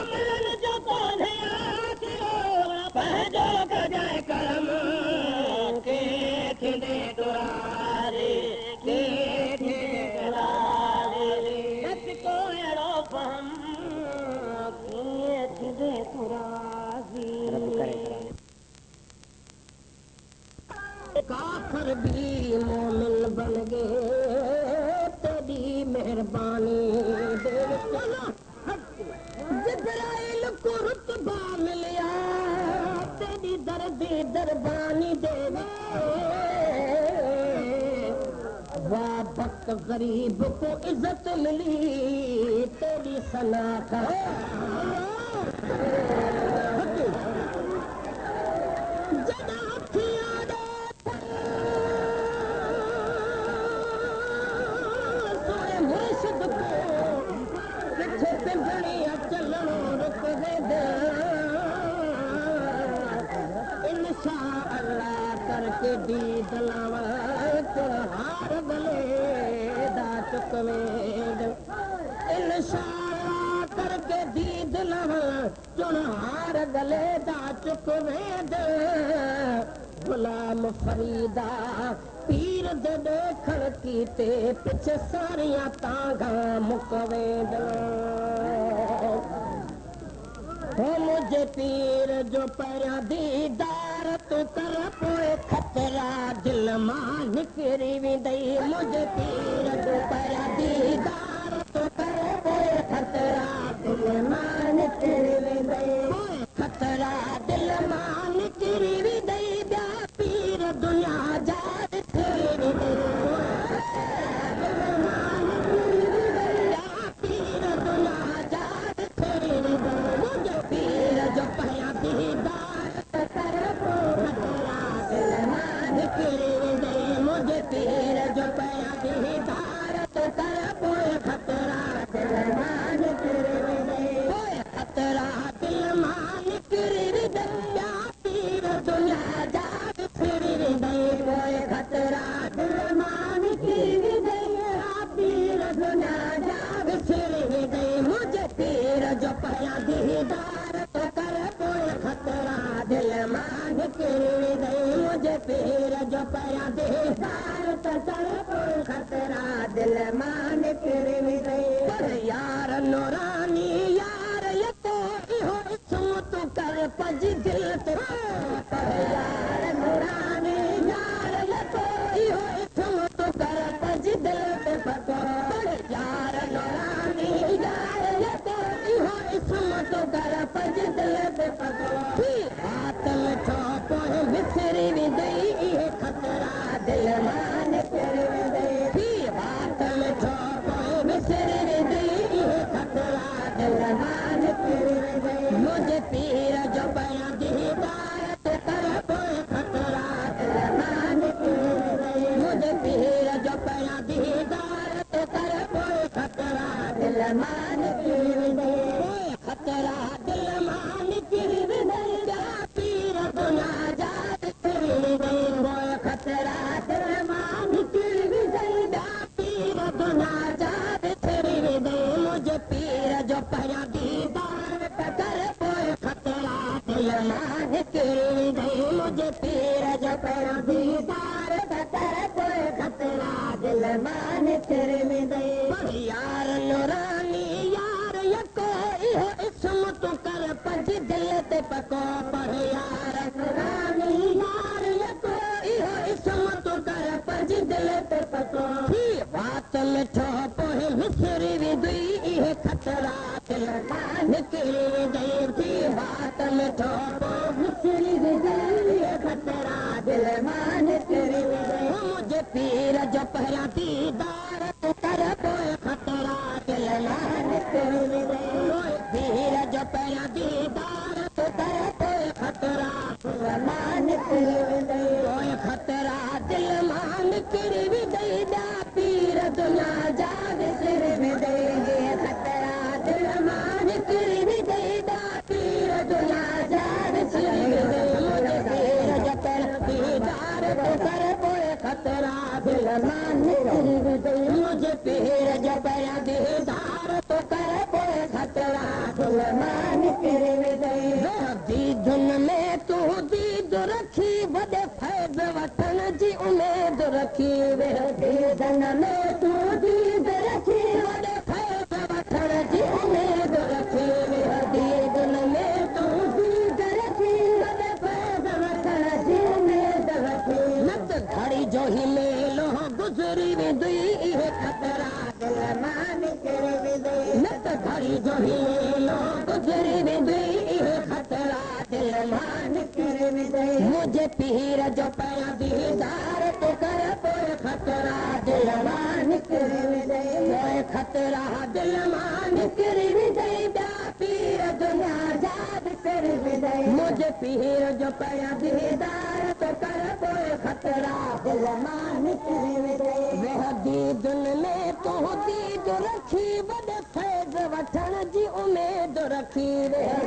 S1: अमलन जो कौन है आसिरो पहजो जाए करम के थींदे तोरा रे के थींदे तोरा रे रस कोयो फहम के थींदे तोरा काफर भी मोमिन बन गए तेरी मेहरबानी जिब्राइल को रुतबा मिलिया तेरी दर्दी दरबानी देवे वाह वक्त गरीब को इज्जत मिली तेरी सना का करके दी दलावा हार गले दा चुकवेद इंशाअल्लाह करके दी दलावा हार गले दा चुकवेद गुलाम फरीदा पीर दे देखण कीते पिछे सारियां तांगा मुकवेद हो मुझे पीर जो परा दीदार तू कर पोए खतरा दिल मां निकरी विदई मुझे पीर जो परा दीदार तू कर पोए खतरा दिल मां निकरी विदई खतरा दिल मां निकरी विदई ब्या पीर दुनिया जा निकरी विदई दिल मां निकरी विदई पीर दुनिया जा निकरी विदई पीर जो पया दीदार कर खतरा दिल मां निकरी विदई मुझे पीर जो पया दीदार कर पोए खतरा दिल मां निकरी विदई खतरा दिल मां निकरी विदई पीर दुनिया जा फिरी विदई पोए खतरा दिल मां निकरी विदई पीर दुनिया जा फिरी विदई मुझे पीर जो पया दीदार कर पोए खतरा दिल मां निकरी विदई मुझे पीर जो पया दीदार कर पोए खतरा दिल मां निकरी विदई यार नूरानी यार ये तो इहो इस्म तू कर पज दिल ते यार नूरानी यार ये तो इहो इस्म तू कर पज दिल ते पको यार नूरानी यार ये तो इहो इस्म तू कर पज दिल ते पको हाथ में छो पोए बिसरी विदई इहे खतरा दिल मां मुझे पीर जो बया दीदार तो कर कोई खतरा मुझे पीर जो बया दीदार तो कर कोई खतरा दिल मान कोई खतरा दिल मान पीर दुना जात कोई खतरा दिल मान पीर दुना जात मुझे पीर जो बया दीदार कर कोई खतरा दिल मान मुझे पीर जो बया दीदार कर कोई खतरा दिल मान यार नूरानी यार यको इहो इस्म तू कर पंज दिल ते पको पढ़ यार नूरानी यार यको इहो इस्म तू कर पंज दिल ते पको बात मिठो पोइ मिसरी विदुई इहे खतरा दिल मान निकिरी गई थी बात मिठो पोइ मिसरी विदुई इहे खतरा दिल मान निकिरी गई मुझे पीर जो पहिरा दीदार तो कर कोई खतरा दिल मान निकिरी गई पीर जो पहिरा दीदार तो कर कोई खतरा दिल मान निकिरी गई कोई खतरा दिल मान निकिरी गई पीर दुनिया जाग सिर में देंगे खतरा दिल मान निकिरी गई पीर दुनिया जाग सिर में मुझे पीर जो पहिरा दीदार तो कर कोई खतरा दिल मान निकिरी गई मुझे पीर जो पहिरा दीदार तो कर कोई खतरा दिल मान निकिरी गई दीदुन में तू दीद रखी वॾे फ़ैज़ वठण जी उमेद रखी दीदन में तू दीद रखी वॾे फ़ैज़ वठण जी उमेद रखी दीदन में तू दीद रखी वॾे फ़ैज़ वठण जी उमेद रखी न त घड़ी जो ही मेलो गुज़री वेंदी इहे खतरा दिल मान निकिरी वेंदी न त घड़ी जो ही मेलो गुज़री वेंदी इहे खतरा दिल मान निकिरी वेंदी मुझे पीर जो पहिरा दीदार तो कर कोई खतरा दिल मान निकिरी वेंदी कोई खतरा दिल मान निकिरी वेंदी पीर दुनिया याद कर वेंदी मुझे पीर जो पहिरा दीदार तो कर कोई खतरा दिल मान निकिरी वेंदी दीदुन में तू दीद रखी वॾे फ़ैज़ वठण जी उमेद रखी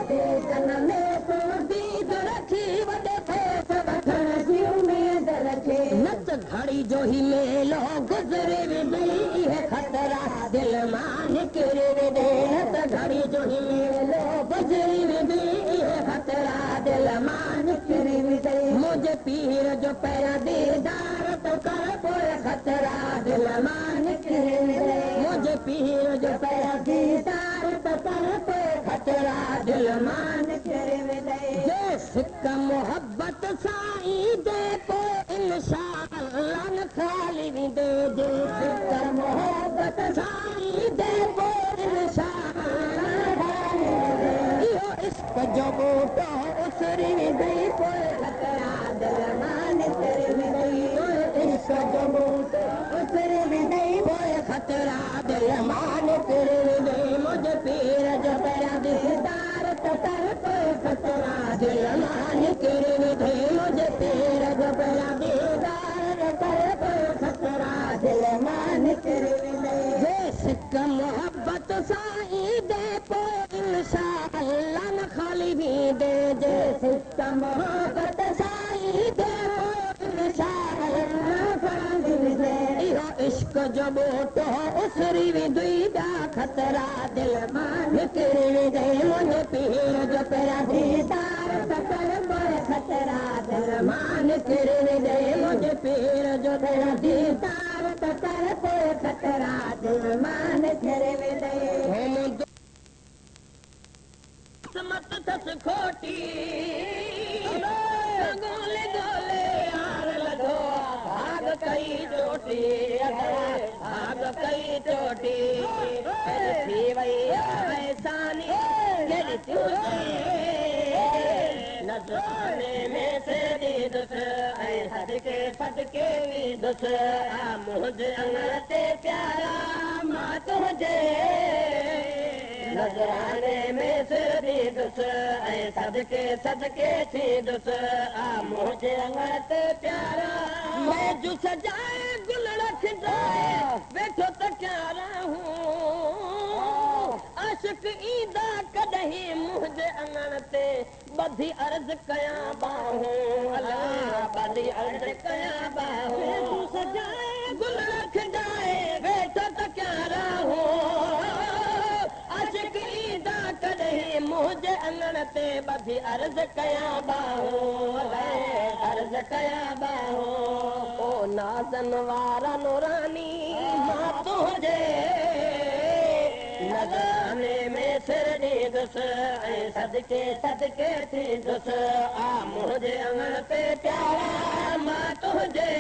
S1: दीदन में तू दीद रखी वॾे फ़ैज़ वठण जी उमेद रखी न त घड़ी जो ही मेलो गुज़रे वेंदी इहे खतरा दिल मान निकिरी वेंदी न त घड़ी जो ही मेलो गुज़री वेंदी इहे खतरा दिल मान निकिरी वेंदी मुझे पीर जो पहिरा दीदार तो कर कोई खतरा दिल मान निकिरी वेंदी मुझे पीर जो पहिरा दीदार तो कर कोई खतरा दिल मान निकिरी वेंदी जे सिक मोहब्बत साईं दे पोइ इंशाअल्लाह न खाली वेंदे जे सिक मोहब्बत साईं दे पोइ इंशाअल्लाह खाली वेंदे इहो इश्क जो बूटो उसरी वेंदी पोइ खतरा दिल मान निकिरी वेंदी इश्क जो बूटो उसरी वेंदी पोइ खतरा दिल मान निकिरी वेंदी मुझे पीर जो पहिरा दीदार तो कर कोई खतरा दिल मान निकिरी वेंदी मुझे पीर जो पहिरा दीदार कर कोई खतरा दिल मान निकिरी वेंदी जे सिक मोहब्बत साईं दे पोइ इंशाअल्लाह न खाली वेंदे जे सिक मोहब्बत साईं दे पोइ इंशाअल्लाह खाली वेंदे इहो इश्क जो बूटो उसरी वेंदी खतरा दिल मान निकिरी वेंदी मुझे पीर जो पहिरा दीदार तो कर कोई खतरा दिल मान निकिरी वेंदी मुझे पीर जो पहिरा दीदार तो कर कोई खतरा दिल मान निकिरी वेंदी किस्मत थस खोटी गोले गोले यार लॻो भाग कई चोटी भाग कई चोटी थी वई ऐसानी नज़ारे में से दीदुस ऐं सदके सदके वीदुस मुंहिंजे अंग ते प्यारा मां तुंहिंजे नजराने में सिर दीदुस ऐं सदके सदके थींदुस आ मुंहिंजे अंगण ते प्यारा मैं जो सजाए गुल रखजाए वेठो त क्यारा हूं आशिक ईंदा कॾहिं मुंहिंजे अंगण ते ॿधी अर्ज़ कयां बाहूं अलाह ॿधी अर्ज़ कयां बाहूं सजाए गुल रखजाए वेठो त क्यारा हूं आशिक ईंदा कॾहिं मुंहिंजे अंगण ते ॿधी अर्ज़ कयां बाहूं अर्ज़ कयां बाहूं ओ नाज़न वारा नूरानी मां तुंहिंजे नज़राने में सिर ॾींदुसि ऐं सदके सदके थींदुसि आ मुंहिंजे अंगण ते प्यारा मां तुंहिंजे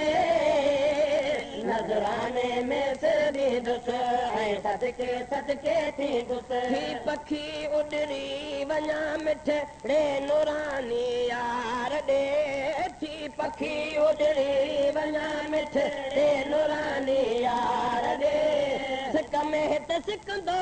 S1: नजराने में सिर दीदुस ऐं सदके सदके थींदुसि ही पखी उॾरी वञा मिठड़े नूरानी यार ॾे थी पखी उॾरी वञा मिठड़े नूरानी यार ॾे सिक में हिते सिकंदो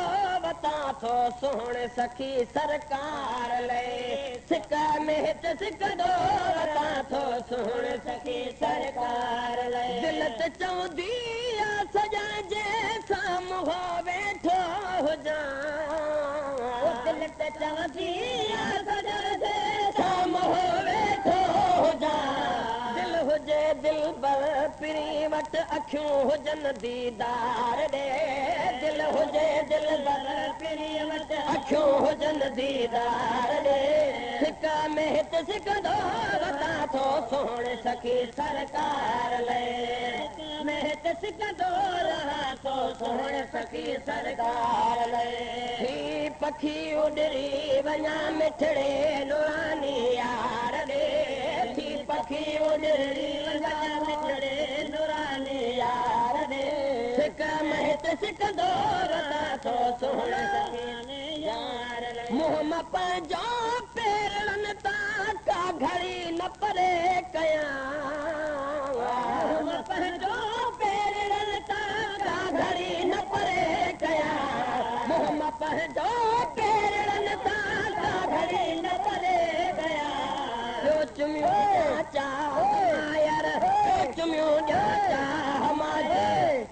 S1: वतां थो सोहणे सखी सरकार लए सिक में हिते सिकंदो वतां थो सोहणे सखी सरकार लए दिल त चवंदी सॼा जे साम्हूं हो वेठो हुजां दिल त चवंदी सॼा जे साम्हूं हो वेठो हुजां दिल हुजे दिल पर पिरी वटि अखियूं हुजनि दीदार ॾे दिल हुजे दिल पर पिरी वटि अखियूं हुजनि दीदार ॾे सिक में हिते सिकंदो वतां थो सोहणे सखी सरकार लए में हिते सिकंदो रहां थो सोहणे सखी सरकार लए ही पखी उॾरी वञा मिठड़े नूरानी यार ॾे थी पखी उॾरी वञा मिठड़े नूरानी यार ॾे सिक में हिते सिकंदो वतां थो सोहणे सखी यार मुंहुं मां पंहिंजो पेरनि तां का घड़ी न परे कयां पंहिंजो पेरनि तां का घड़ी न परे कयां मुंहुं मां पंहिंजो पेरनि तां का घड़ी न परे कयां ॿियो चुमियूं चार चुमियूं चाह मां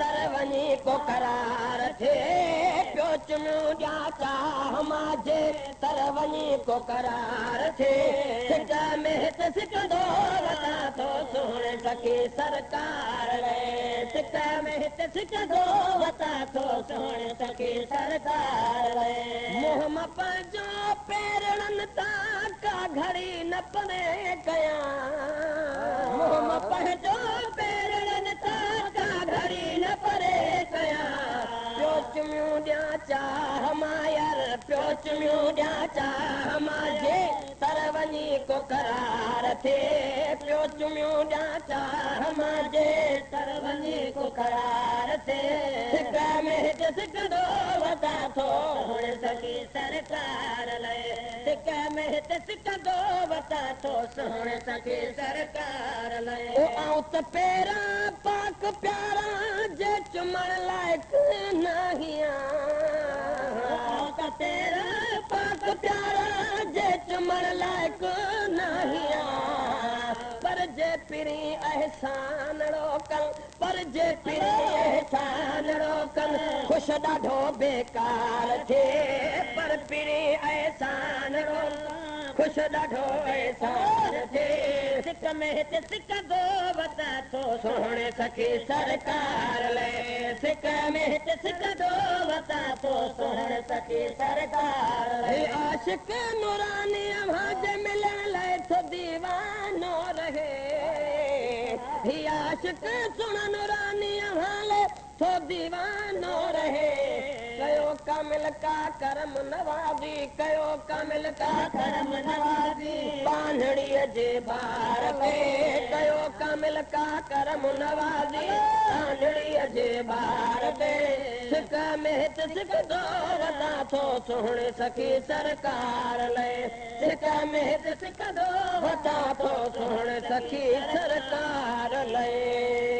S1: तर वञी को करार थिए पियो चुमियूं चाह मां तर वञी को करार थिए सिक में हिते सिकंदो वतां थो सोहणे सखी सरकार लए सिक में हिते सिकंदो वतां थो सोहणे सखी सरकार लए मुंहुं मां पंहिंजो पेरनि तां का घड़ी न परे कयां मुंहुं मां पंहिंजो पेरनि तां का घड़ी न परे कयां पियो चुमियूं ॾियां चाह मां यार पियो चुमियूं ॾियां चाह मां तर वञी को करार थिए पियो चुमियूं ॾियां चाह मां तर वञी को करार थिए सिक में हिते सिकंदो वतां थो सोहणे सखी सरकार लए सिक में हिते सिकंदो वतां थो सोहणे सखी सरकार लए आऊं त पहिरां पाक प्यारा जे चुमण लाइक़ु नाहियां त पहिरां पाक प्यारा जे चुमण लाइक़ु नाहियां पर जे पिरी अहसान रोकन पर जे पिरी अहसान रोकन ख़ुशि ॾाढो बेकार थिए पर पिरी अहसान रोकन ख़ुशि ॾाढो अहसान थिए सिक में हिते सिकंदो वतां थो सोहणे सखी सरकार लए सिक में हिते सिकंदो वतां थो सोहणे सखी सरकार लए आशिक नूरानी भाज मिलण लाइ थो दीवानो रहे ही आशिक सुण नूरानी हाले थो दीवानो रहे कयो कामिल का करम नवाज़ी कयो कामिल का करम नवाज़ी बांधड़ीअ जे ॿार ते कयो कामिल का करम नवाज़ी बांधड़ीअ जे ॿार ते सिक में हिते सिकंदो वतां थो सोहणे सखी सरकार लए सिक में हिते सिकंदो वतां थो सोहणे सखी सरकार लए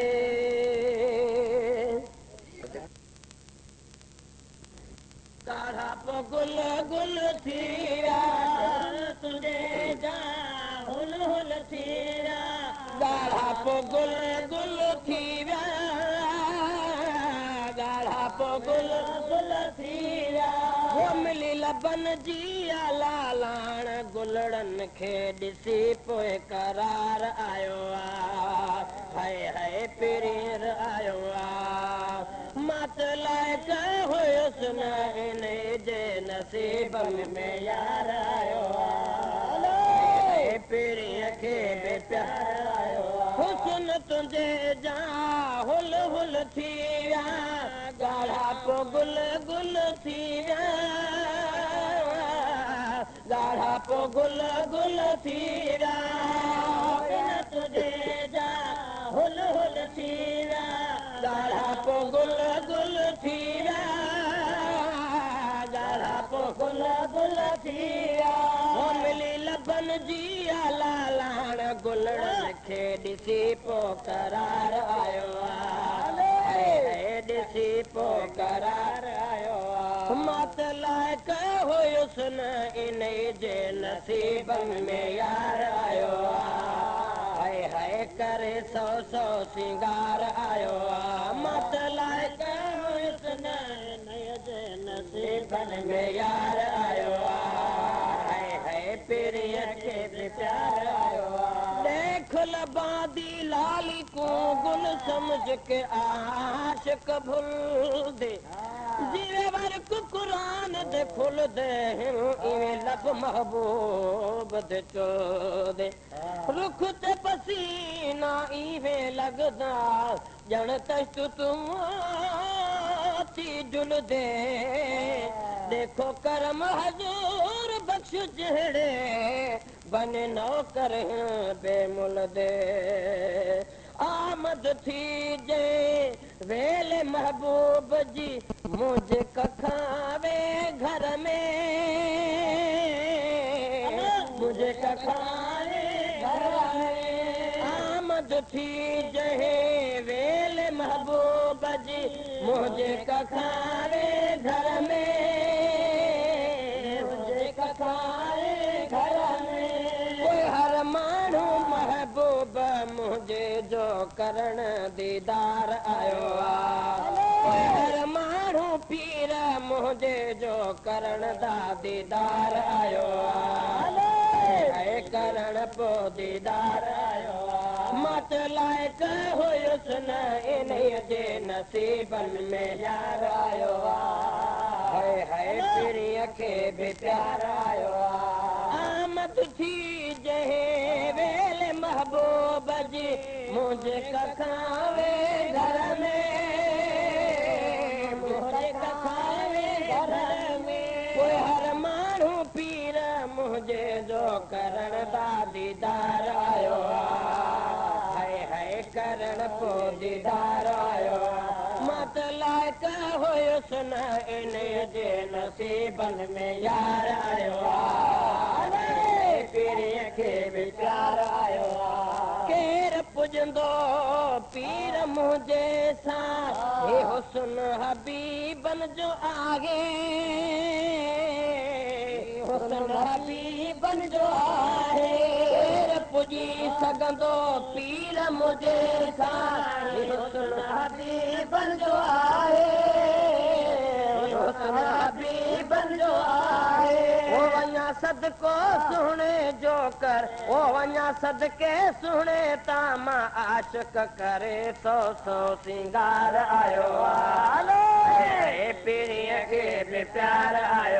S1: ॻाढ़ा पो गुल गुल थी विया तुंहिंजे जा हुल हुल थी विया ॻाढ़ा पो गुल गुल थी विया ॻाढ़ा पो गुल गुल थी विया वो मिली लबन जी लालाण गुलड़नि खे ॾिसी पोइ करार आयो हाय हाय पीर आयो मत लाइक हुयुसि न इन जे नसीब में यार आयो पीरीअ खे बि प्यार आयो हुस्न तुंहिंजे जा हुल हुल थी विया ॻाढ़ा पो गुल गुल थी विया ॻाढ़ा पो गुल गुल थी विया तुंहिंजे जा हुल हुल थी विया ॻाढ़ा पो गुल गुल थी विया ॻाढ़ा पो गुल गुल थी विया मिली लबन जी लालाण गुलड़नि खे ॾिसी पो करार आयो ॾिसी पो करार आयो मत लाइक हुयुसि न इन जे नसीब में यार आयो हाय हाय करे सौ सौ सिंगार आयो मत लाइक हुयुसि न इन जे नसीब में यार आयो हाय हाय पीरीअ खे बि प्यार आयो देख लबादी लाली को गुल समझ के आशिक भुल दे जीवे वर कुकुरान दे खुल दे इवें लब महबूब दे चो दे रुख ते पसीना इवें लगदा जण तश्त तुम थी जुल दे देखो करम हजूर बख्श जहड़े बने नौकर बेमुल दे आमद थी जे वेले महबूब जी मुझे कखावे घर में मुझे कखावे घर में आमद थी जहे वेले महबूब जी मुझे कखावे घर में मुझे कखावे घर में कोई हर माण्हू महबूब मुझे जो करण दीदार आयो हर माण्हू पीर मुझे जो करण दा दीदार आयो करण पो दीदार आयो मत लाइक हुयुसि न इन जे नसीबनि में यार आयो हाय हाय पीरीअ खे बि प्यार आयो आमद थी जहे वेले महबूब जी मुझे कखावे घर में मुझे कखावे घर में कोई हर माण्हू पीर मुझे जो करण दा दीदार आयो हाय हाय करण पो दीदार आयो मत लाइक हुयुसि न इन जे नसीबनि में यार आयो पीरीअ खे बि प्यार आयो केर पुॼंदो पीर मुंहिंजे सां हे हुस्न हबीबन जो आहे हुस्न हबीबन जो आहे केर पुॼी सघंदो पीर मुंहिंजे सां हे हुस्न हबीबन जो आहे हुस्न हबीबन जो आहे ओ वञा सदको सुहिणे जो कर ओ वञा सदके सुहिणे तां मां आशिक करे सौ सौ सिंगार आयो पीरीअ खे बि प्यार आयो